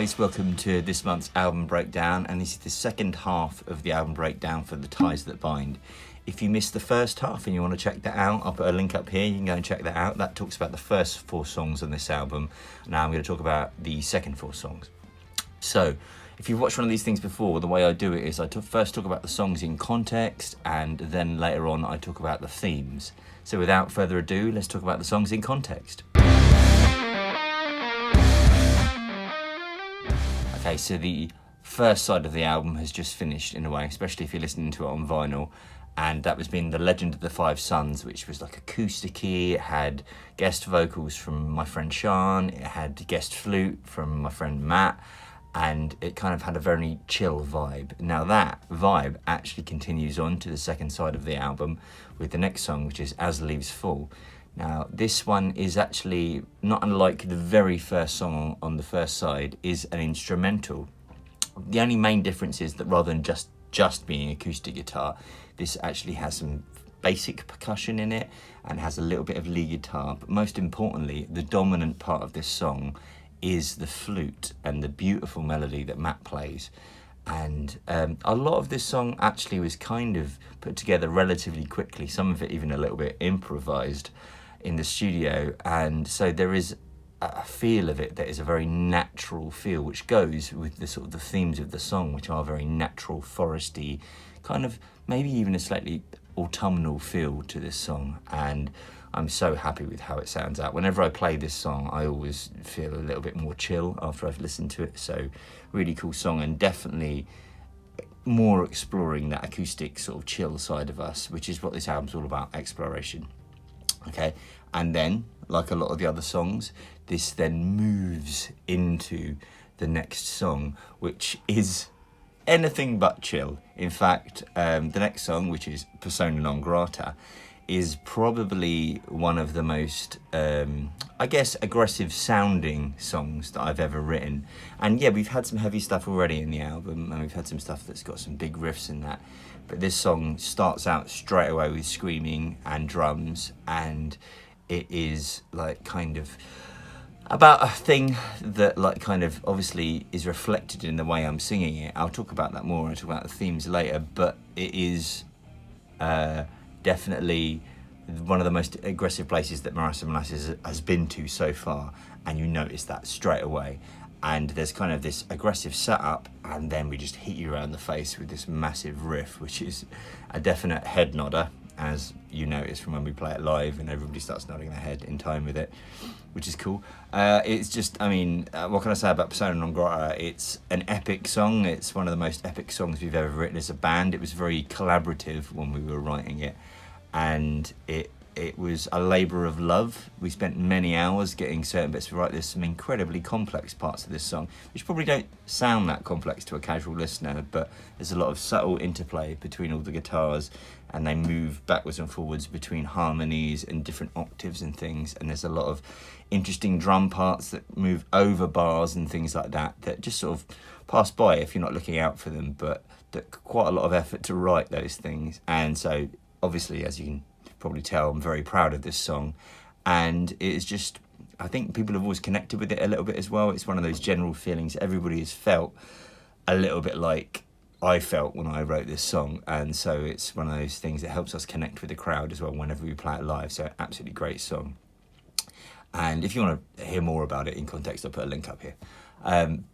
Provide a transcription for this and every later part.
guys, welcome to this month's album breakdown, and this is the second half of the album breakdown for The Ties That Bind. If you missed the first half and you want to check that out, I'll put a link up here, you can go and check that out. That talks about the first 4 songs on this album. Now I'm going to talk about the second 4 songs. So, if you've watched one of these things before, the way I do it is I first talk about the songs in context, and then later on I talk about the themes. So without further ado, let's talk about the songs in context. Okay, so the first side of the album has just finished in a way, especially if you're listening to it on vinyl, and that was being The Legend of the Five Sons, which was like acoustic-y. It had guest vocals from my friend Sean, it had guest flute from my friend Matt, and it kind of had a very chill vibe. Now that vibe actually continues on to the second side of the album with the next song, which is As Leaves Fall. Now, this one is actually, not unlike the very first song on the first side, is an instrumental. The only main difference is that rather than just being acoustic guitar, this actually has some basic percussion in it and has a little bit of lead guitar. But most importantly, the dominant part of this song is the flute and the beautiful melody that Matt plays. And a lot of this song actually was kind of put together relatively quickly, some of it even a little bit improvised in the studio, and so there is a feel of it that is a very natural feel, which goes with the sort of the themes of the song, which are very natural, foresty, kind of maybe even a slightly autumnal feel to this song. And I'm so happy with how it sounds out. Whenever I play this song, I always feel a little bit more chill after I've listened to it. So really cool song, and definitely more exploring that acoustic sort of chill side of us, which is what this album's all about, exploration. Okay, and then, like a lot of the other songs, this then moves into the next song, which is anything but chill. In fact, the next song, which is Persona Non Grata, is probably one of the most, I guess, aggressive sounding songs that I've ever written. And yeah, we've had some heavy stuff already in the album, and we've had some stuff that's got some big riffs in that. But this song starts out straight away with screaming and drums, and it is like kind of about a thing that like kind of obviously is reflected in the way I'm singing it. I'll talk about that more when I talk about the themes later, but it is definitely one of the most aggressive places that Morass Of Molasses has been to so far, and you notice that straight away. And there's kind of this aggressive setup, and then we just hit you around the face with this massive riff, which is a definite head nodder, as you notice from when we play it live, and everybody starts nodding their head in time with it, which is cool. It's just, I mean, what can I say about Persona Non Grata? It's an epic song. It's one of the most epic songs we've ever written as a band. It was very collaborative when we were writing it, and it was a labour of love. We spent many hours getting certain bits to write. There's some incredibly complex parts of this song, which probably don't sound that complex to a casual listener, but there's a lot of subtle interplay between all the guitars, and they move backwards and forwards between harmonies and different octaves and things, and there's a lot of interesting drum parts that move over bars and things like that just sort of pass by if you're not looking out for them, but that quite a lot of effort to write those things. And so obviously, as you can probably tell, I'm very proud of this song, and it is just, I think people have always connected with it a little bit as well. It's one of those general feelings everybody has felt a little bit like I felt when I wrote this song, and so it's one of those things that helps us connect with the crowd as well whenever we play it live. So absolutely great song. And if you want to hear more about it in context, I'll put a link up here.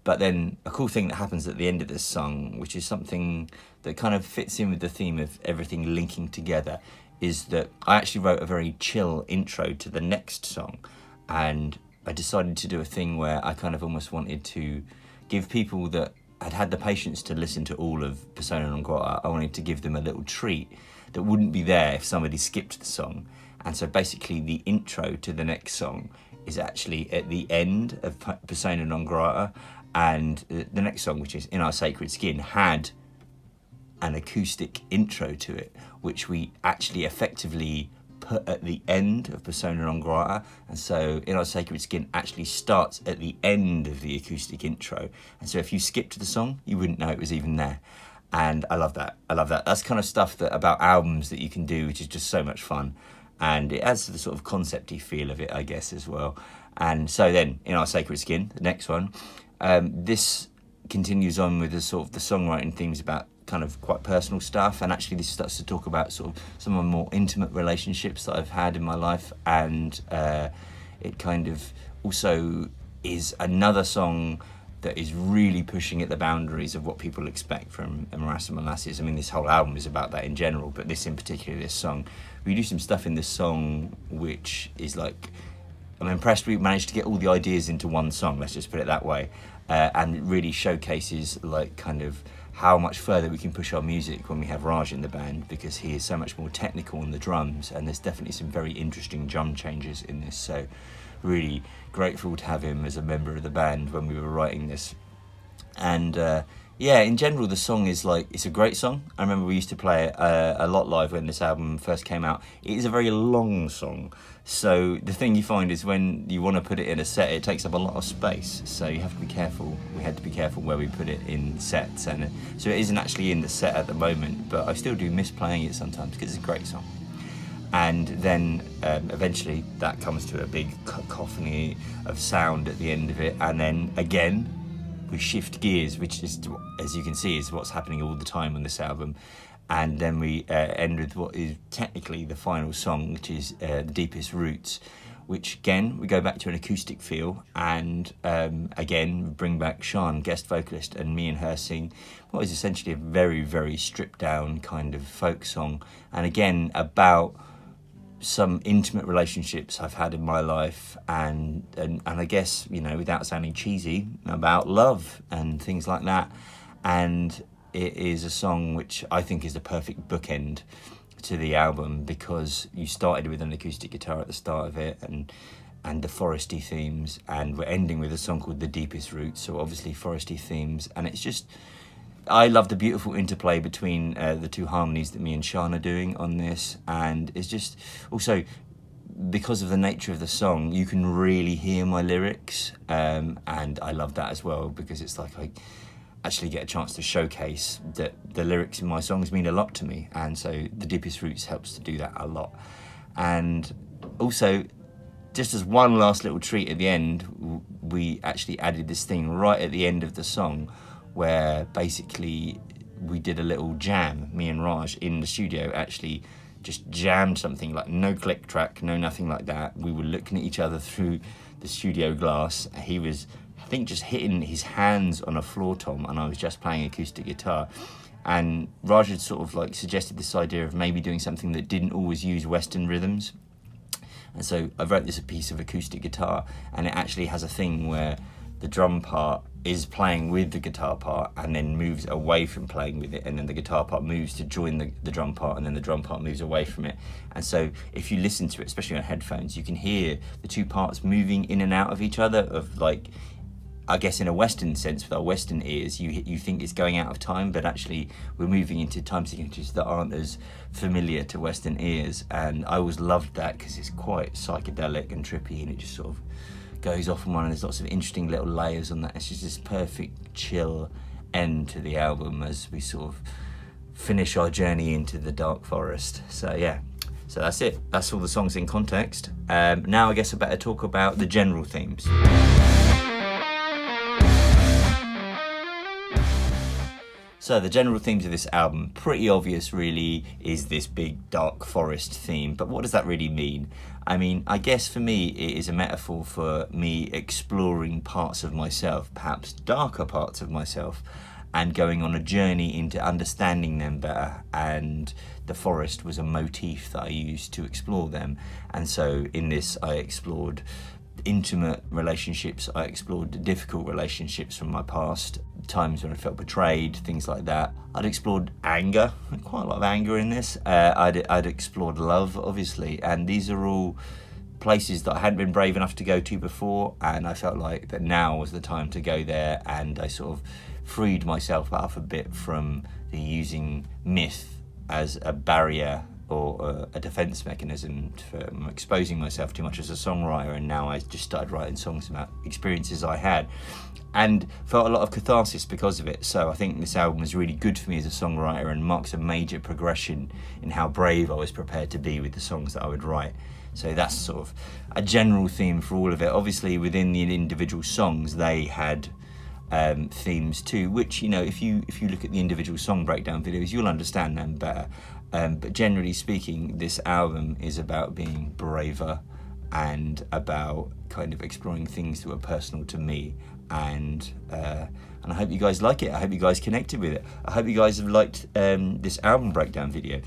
But then a cool thing that happens at the end of this song, which is something that kind of fits in with the theme of everything linking together, is that I actually wrote a very chill intro to the next song, and I decided to do a thing where I kind of almost wanted to give people that had had the patience to listen to all of Persona Non Grata, I wanted to give them a little treat that wouldn't be there if somebody skipped the song. And so basically the intro to the next song is actually at the end of Persona Non Grata, and the next song, which is In Our Sacred Skin, had an acoustic intro to it, which we actually effectively put at the end of Persona Non Grata. And so In Our Sacred Skin actually starts at the end of the acoustic intro, and so if you skipped the song you wouldn't know it was even there. And I love that. That's kind of stuff that about albums that you can do, which is just so much fun, and it adds to the sort of concept-y feel of it, I guess, as well. And so then In Our Sacred Skin, the next one, This continues on with the sort of the songwriting themes about kind of quite personal stuff, and actually this starts to talk about sort of some of the more intimate relationships that I've had in my life, and it kind of also is another song that is really pushing at the boundaries of what people expect from Morass Of Molasses. I mean, this whole album is about that in general, but this in particular, this song, we do some stuff in this song which is like, I'm impressed we managed to get all the ideas into one song, let's just put it that way, and it really showcases like kind of how much further we can push our music when we have Raj in the band, because he is so much more technical on the drums, and there's definitely some very interesting drum changes in this. So really grateful to have him as a member of the band when we were writing this. And yeah, in general, the song is like, it's a great song. I remember we used to play it a lot live when this album first came out. It is a very long song. So the thing you find is when you want to put it in a set, it takes up a lot of space. So you have to be careful. We had to be careful where we put it in sets. And so it isn't actually in the set at the moment, but I still do miss playing it sometimes because it's a great song. And then eventually that comes to a big cacophony of sound at the end of it. And then again, we shift gears, which is, as you can see, is what's happening all the time on this album. And then we end with what is technically the final song, which is The Deepest Roots, which again, we go back to an acoustic feel, and again, bring back Sian, guest vocalist, and me and her sing what is essentially a very, very stripped down kind of folk song. And again, about some intimate relationships I've had in my life, and I guess, you know, without sounding cheesy, about love and things like that. And it is a song which I think is the perfect bookend to the album, because you started with an acoustic guitar at the start of it, and the foresty themes, and we're ending with a song called The Deepest Roots, so obviously foresty themes. And it's just, I love the beautiful interplay between the two harmonies that me and Sian are doing on this. And it's just also, because of the nature of the song, you can really hear my lyrics, and I love that as well, because it's like I actually get a chance to showcase that the lyrics in my songs mean a lot to me, and so The Deepest Roots helps to do that a lot. And also, just as one last little treat at the end, we actually added this thing right at the end of the song, where basically we did a little jam, me and Raj in the studio actually just jammed something, like no click track, no nothing like that. We were looking at each other through the studio glass. He was, I think, just hitting his hands on a floor tom, and I was just playing acoustic guitar. And Raj had sort of like suggested this idea of maybe doing something that didn't always use Western rhythms. And so I wrote this a piece of acoustic guitar, and it actually has a thing where the drum part is playing with the guitar part and then moves away from playing with it, and then the guitar part moves to join the drum part, and then the drum part moves away from it. And so if you listen to it, especially on headphones, you can hear the two parts moving in and out of each other, of like, I guess in a Western sense, with our Western ears, you think it's going out of time, but actually we're moving into time signatures that aren't as familiar to Western ears. And I always loved that because it's quite psychedelic and trippy, and it just sort of goes off on one, and there's lots of interesting little layers on that. It's just this perfect chill end to the album as we sort of finish our journey into the dark forest. So yeah, so that's it. That's all the songs in context. Now I guess I better talk about the general themes. So the general themes of this album, pretty obvious really, is this big dark forest theme. But what does that really mean? I mean, I guess for me, it is a metaphor for me exploring parts of myself, perhaps darker parts of myself, and going on a journey into understanding them better. And the forest was a motif that I used to explore them. And so in this, I explored intimate relationships, I explored difficult relationships from my past, times when I felt betrayed, things like that. I'd explored anger, quite a lot of anger in this. I'd explored love, obviously, and these are all places that I hadn't been brave enough to go to before, and I felt like that now was the time to go there. And I sort of freed myself up a bit from the using myth as a barrier or a defense mechanism from exposing myself too much as a songwriter. And now I just started writing songs about experiences I had, and felt a lot of catharsis because of it. So I think this album was really good for me as a songwriter, and marks a major progression in how brave I was prepared to be with the songs that I would write. So that's sort of a general theme for all of it. Obviously within the individual songs, they had themes too, which, you know, if you look at the individual song breakdown videos, you'll understand them better. But generally speaking, this album is about being braver and about kind of exploring things that were personal to me, and I hope you guys like it. I hope you guys connected with it. I hope you guys have liked this album breakdown video.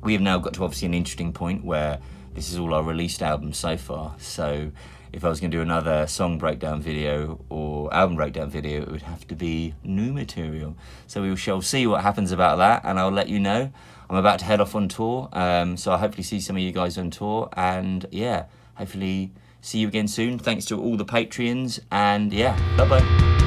We have now got to obviously an interesting point where this is all our released albums so far. So if I was going to do another song breakdown video or album breakdown video, it would have to be new material. So we shall see what happens about that, and I'll let you know. I'm about to head off on tour, so I'll hopefully see some of you guys on tour, and yeah, hopefully see you again soon. Thanks to all the Patreons, and yeah, bye-bye.